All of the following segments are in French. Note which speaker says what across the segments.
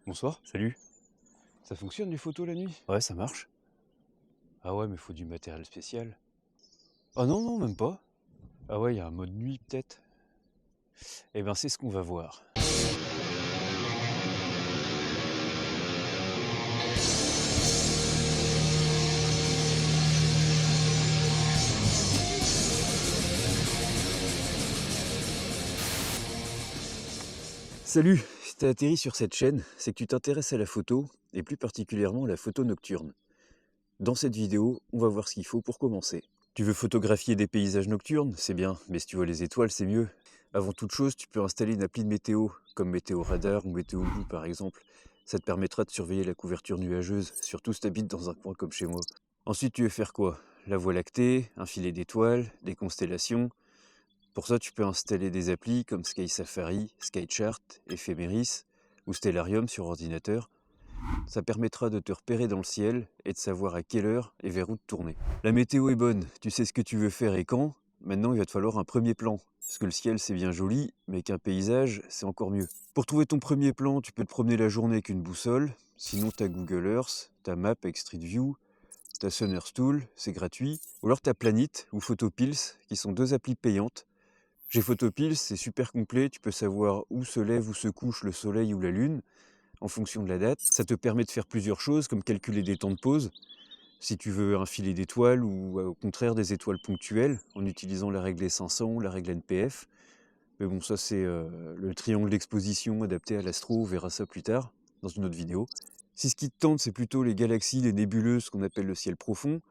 Speaker 1: Bonsoir.
Speaker 2: Salut.
Speaker 1: Ça fonctionne les photos la nuit?
Speaker 2: Ouais, ça marche.
Speaker 1: Ah ouais, mais faut du matériel spécial. Ah non, non, même pas. Ah ouais, il y a un mode nuit peut-être. Eh ben c'est ce qu'on va voir. Salut, si t'as atterri sur cette chaîne, c'est que tu t'intéresses à la photo, et plus particulièrement la photo nocturne. Dans cette vidéo, on va voir ce qu'il faut pour commencer. Tu veux photographier des paysages nocturnes? C'est bien, mais si tu vois les étoiles, c'est mieux. Avant toute chose, tu peux installer une appli de météo, comme Météo Radar ou Météo Blue par exemple. Ça te permettra de surveiller la couverture nuageuse, surtout si tu habites dans un coin comme chez moi. Ensuite, tu veux faire quoi? La Voie lactée, un filet d'étoiles, des constellations. Pour ça, tu peux installer des applis comme Sky Safari, SkyChart, Ephemeris ou Stellarium sur ordinateur. Ça permettra de te repérer dans le ciel et de savoir à quelle heure et vers où te tourner. La météo est bonne, tu sais ce que tu veux faire et quand. Maintenant, il va te falloir un premier plan. Parce que le ciel, c'est bien joli, mais qu'un paysage, c'est encore mieux. Pour trouver ton premier plan, tu peux te promener la journée avec une boussole. Sinon, t'as Google Earth, t'as Map avec Street View, t'as Tool, c'est gratuit. Ou alors t'as Planet ou Photopills, qui sont deux applis payantes. J'ai Photopills, c'est super complet, tu peux savoir où se lève ou se couche le soleil ou la lune en fonction de la date. Ça te permet de faire plusieurs choses, comme calculer des temps de pause, si tu veux un filet d'étoiles ou au contraire des étoiles ponctuelles, en utilisant la règle S500, la règle NPF. Mais bon, ça c'est le triangle d'exposition adapté à l'astro, on verra ça plus tard, dans une autre vidéo. Si ce qui te tente, c'est plutôt les galaxies, les nébuleuses, ce qu'on appelle le ciel profond,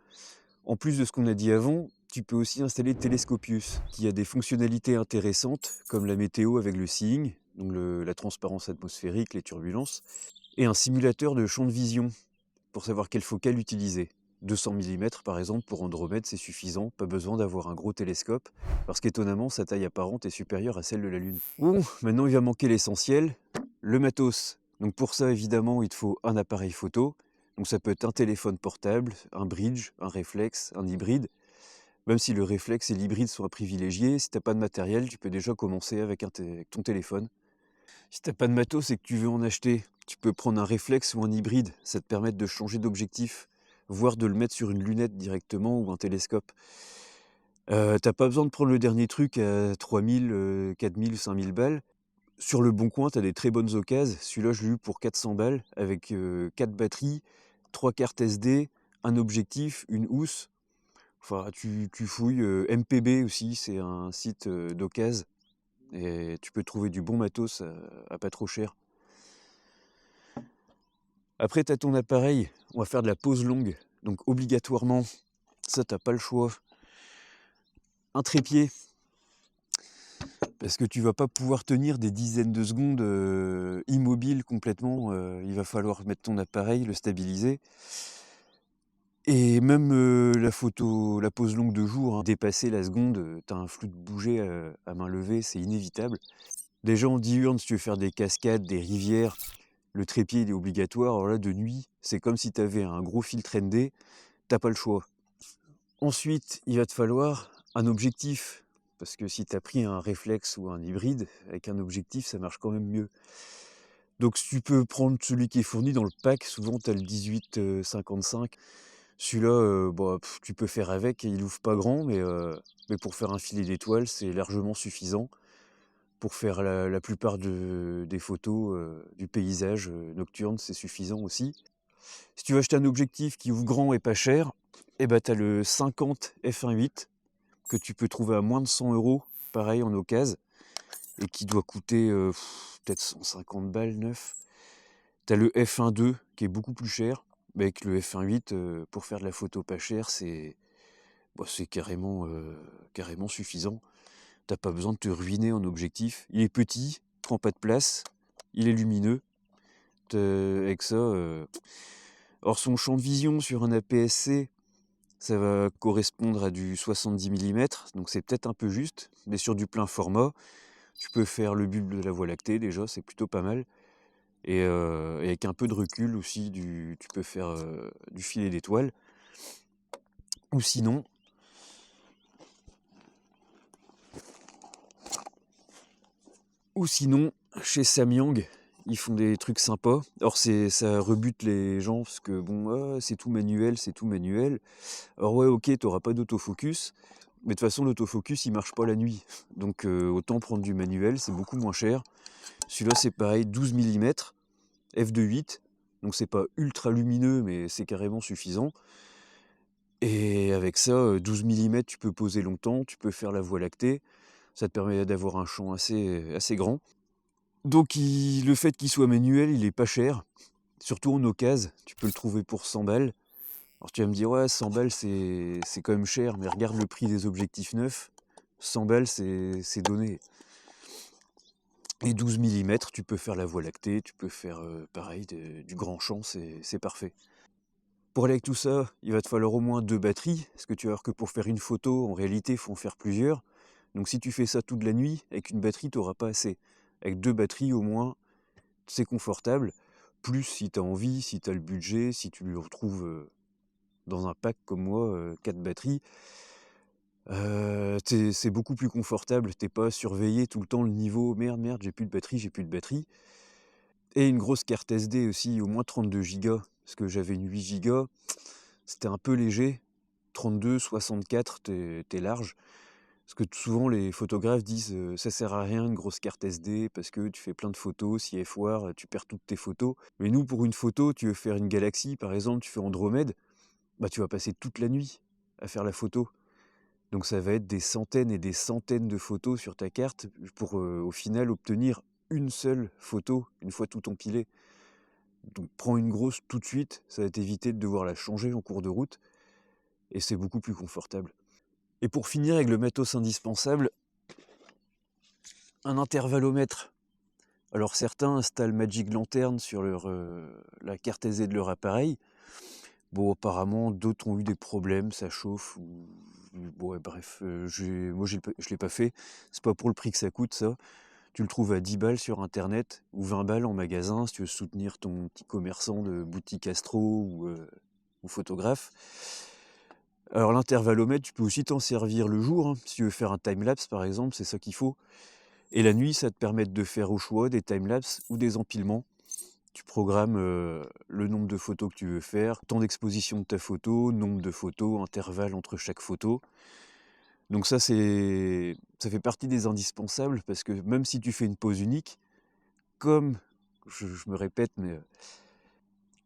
Speaker 1: en plus de ce qu'on a dit avant, tu peux aussi installer Telescopius, qui a des fonctionnalités intéressantes, comme la météo avec le seeing, donc la transparence atmosphérique, les turbulences, et un simulateur de champ de vision, pour savoir quelle focale utiliser. 200 mm par exemple pour Andromède, c'est suffisant, pas besoin d'avoir un gros télescope, parce qu'étonnamment sa taille apparente est supérieure à celle de la Lune. Bon, maintenant il va manquer l'essentiel, le matos. Donc pour ça évidemment il te faut un appareil photo, donc ça peut être un téléphone portable, un bridge, un réflexe, un hybride. Même si le réflexe et l'hybride sont à privilégier, si t'as pas de matériel, tu peux déjà commencer avec ton téléphone. Si t'as pas de matos et que tu veux en acheter, tu peux prendre un réflexe ou un hybride, ça te permet de changer d'objectif, voire de le mettre sur une lunette directement ou un télescope. T'as pas besoin de prendre le dernier truc à 3000, 4000, 5000 balles. Sur le bon coin, t'as des très bonnes occasions. Celui-là, je l'ai eu pour 400 balles avec 4 batteries, 3 cartes SD, un objectif, une housse. Enfin, tu fouilles. MPB aussi, c'est un site d'occasion. Et tu peux trouver du bon matos à pas trop cher. Après, tu as ton appareil, on va faire de la pause longue. Donc obligatoirement, ça t'as pas le choix. Un trépied, parce que tu vas pas pouvoir tenir des dizaines de secondes immobile complètement. Il va falloir mettre ton appareil, le stabiliser. Et même la pause longue de jour, hein, dépasser la seconde, t'as un flux de bouger à main levée, c'est inévitable. Déjà en diurne, si tu veux faire des cascades, des rivières, le trépied il est obligatoire. Alors là, de nuit, c'est comme si tu avais un gros filtre ND, t'as pas le choix. Ensuite, il va te falloir un objectif, parce que si tu as pris un réflexe ou un hybride, avec un objectif, ça marche quand même mieux. Donc si tu peux prendre celui qui est fourni dans le pack, souvent tu as le 18-55. Celui-là, tu peux faire avec, il ouvre pas grand, mais pour faire un filet d'étoiles, c'est largement suffisant. Pour faire la plupart des photos du paysage nocturne, c'est suffisant aussi. Si tu veux acheter un objectif qui ouvre grand et pas cher, eh ben, tu as le 50 f1.8 que tu peux trouver à moins de 100 €, pareil en occasion, et qui doit coûter peut-être 150 balles neuf. Tu as le f1.2 qui est beaucoup plus cher, mais avec le f1.8, pour faire de la photo pas chère, c'est carrément suffisant. T'as pas besoin de te ruiner en objectif. Il est petit, prend pas de place, il est lumineux. Avec ça, or son champ de vision sur un APS-C, ça va correspondre à du 70 mm, donc c'est peut-être un peu juste, mais sur du plein format, tu peux faire le bulbe de la Voie lactée déjà, c'est plutôt pas mal. Et avec un peu de recul aussi, tu peux faire du filet d'étoiles. Ou sinon, chez Samyang, ils font des trucs sympas. Alors ça rebute les gens parce que bon, ah, c'est tout manuel, c'est tout manuel. Alors ouais, ok, t'auras pas d'autofocus, mais de toute façon l'autofocus il marche pas la nuit. Donc autant prendre du manuel, c'est beaucoup moins cher. Celui-là c'est pareil, 12 mm, f2.8, donc c'est pas ultra lumineux, mais c'est carrément suffisant. Et avec ça, 12 mm, tu peux poser longtemps, tu peux faire la Voie lactée. Ça te permet d'avoir un champ assez grand. Donc le fait qu'il soit manuel, il est pas cher. Surtout en occasion, tu peux le trouver pour 100 balles. Alors tu vas me dire, ouais, 100 balles c'est quand même cher, mais regarde le prix des objectifs neufs. 100 balles c'est donné. Et 12 mm, tu peux faire la Voie lactée, tu peux faire pareil, du grand champ, c'est parfait. Pour aller avec tout ça, il va te falloir au moins 2 batteries, parce que tu vas voir que pour faire une photo, en réalité, il faut en faire plusieurs. Donc si tu fais ça toute la nuit, avec une batterie, tu n'auras pas assez. Avec 2 batteries au moins, c'est confortable. Plus si tu as envie, si tu as le budget, si tu le retrouves dans un pack comme moi, 4 batteries, c'est beaucoup plus confortable. T'es pas surveillé tout le temps le niveau. Merde, j'ai plus de batterie, j'ai plus de batterie. Et une grosse carte SD aussi, au moins 32 Go, parce que j'avais une 8 Go. C'était un peu léger. 32, 64, t'es large. Parce que souvent les photographes disent ça sert à rien une grosse carte SD parce que tu fais plein de photos, si elle foire, tu perds toutes tes photos. Mais nous, pour une photo, tu veux faire une galaxie, par exemple, tu fais Andromède, bah tu vas passer toute la nuit à faire la photo. Donc ça va être des centaines et des centaines de photos sur ta carte pour au final obtenir une seule photo, une fois tout empilé. Donc prends une grosse tout de suite, ça va t'éviter de devoir la changer en cours de route, et c'est beaucoup plus confortable. Et pour finir avec le matos indispensable, un intervallomètre. Alors certains installent Magic Lantern sur la carte SD de leur appareil. Bon, apparemment, d'autres ont eu des problèmes, ça chauffe. Bon, ouais, bref, moi je l'ai pas fait. C'est pas pour le prix que ça coûte, ça. Tu le trouves à 10 balles sur internet ou 20 balles en magasin si tu veux soutenir ton petit commerçant de boutique astro ou photographe. Alors l'intervallomètre, tu peux aussi t'en servir le jour, hein. Si tu veux faire un timelapse par exemple, c'est ça qu'il faut. Et la nuit, ça te permet de faire au choix des timelapses ou des empilements. Tu programmes le nombre de photos que tu veux faire, temps d'exposition de ta photo, nombre de photos, intervalle entre chaque photo. Donc ça fait partie des indispensables parce que même si tu fais une pose unique, comme, je me répète, mais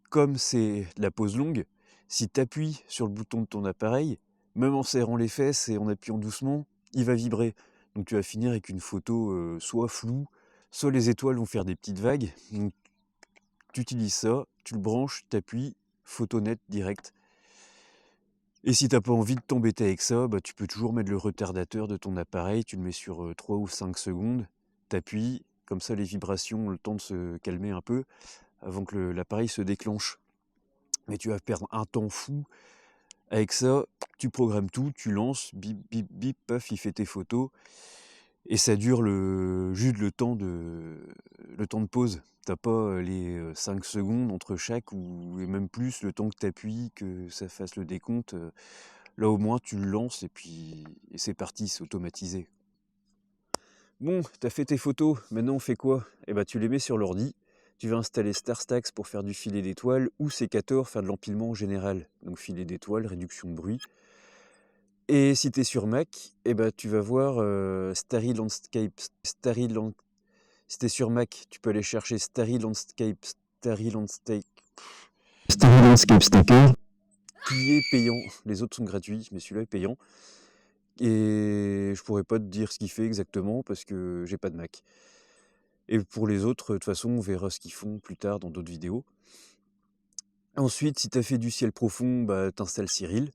Speaker 1: comme c'est la pose longue, si tu appuies sur le bouton de ton appareil, même en serrant les fesses et en appuyant doucement, il va vibrer. Donc tu vas finir avec une photo soit floue, soit les étoiles vont faire des petites vagues. Donc tu utilises ça, tu le branches, tu appuies, photo nette direct. Et si t'as pas envie de t'embêter avec ça, bah, tu peux toujours mettre le retardateur de ton appareil, tu le mets sur 3 ou 5 secondes, t'appuies, comme ça les vibrations ont le temps de se calmer un peu avant que l'appareil se déclenche. Mais tu vas perdre un temps fou. Avec ça, tu programmes tout, tu lances, bip, bip, bip, paf, il fait tes photos. Et ça dure juste le temps de pause. T'as pas les 5 secondes entre chaque, ou et même plus, le temps que tu appuies, que ça fasse le décompte. Là au moins tu le lances et c'est parti, c'est automatisé. Bon, t'as fait tes photos, maintenant on fait quoi? Eh ben tu les mets sur l'ordi, tu vas installer StarStax pour faire du filet d'étoiles, ou Sécator, faire de l'empilement en général. Donc filet d'étoiles, réduction de bruit. Et si tu es sur Mac, eh ben, tu vas voir Starry Landscape. Si tu es sur Mac, tu peux aller chercher Starry Landscape Stacker, qui est payant. Les autres sont gratuits, mais celui-là est payant. Et je pourrais pas te dire ce qu'il fait exactement parce que j'ai pas de Mac. Et pour les autres, de toute façon, on verra ce qu'ils font plus tard dans d'autres vidéos. Ensuite, si tu as fait du ciel profond, bah, t'installes Cyril.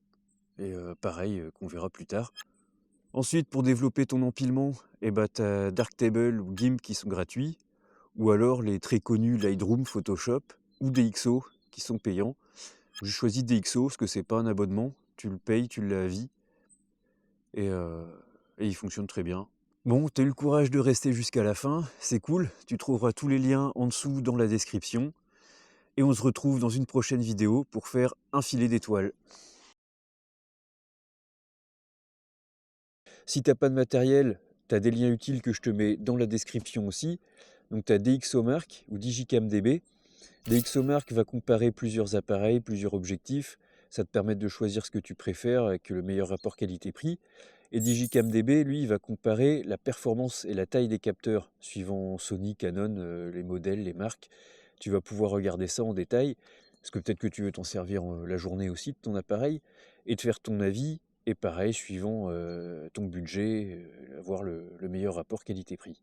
Speaker 1: Et pareil, qu'on verra plus tard. Ensuite, pour développer ton empilement, eh ben, tu as Darktable ou GIMP qui sont gratuits, ou alors les très connus Lightroom, Photoshop ou DxO qui sont payants. J'ai choisi DxO parce que c'est pas un abonnement, tu le payes, tu l'as à vie, et il fonctionne très bien. Bon, tu as eu le courage de rester jusqu'à la fin, c'est cool, tu trouveras tous les liens en dessous dans la description, et on se retrouve dans une prochaine vidéo pour faire un filet d'étoiles. Si t'as pas de matériel, tu as des liens utiles que je te mets dans la description aussi. Donc tu as DxOMark ou DigiCamDB. DxOMark va comparer plusieurs appareils, plusieurs objectifs. Ça te permet de choisir ce que tu préfères avec le meilleur rapport qualité-prix. Et DigiCamDB, lui, il va comparer la performance et la taille des capteurs suivant Sony, Canon, les modèles, les marques. Tu vas pouvoir regarder ça en détail, parce que peut-être que tu veux t'en servir la journée aussi de ton appareil, et te faire ton avis, et pareil, suivant ton budget, avoir le meilleur rapport qualité-prix.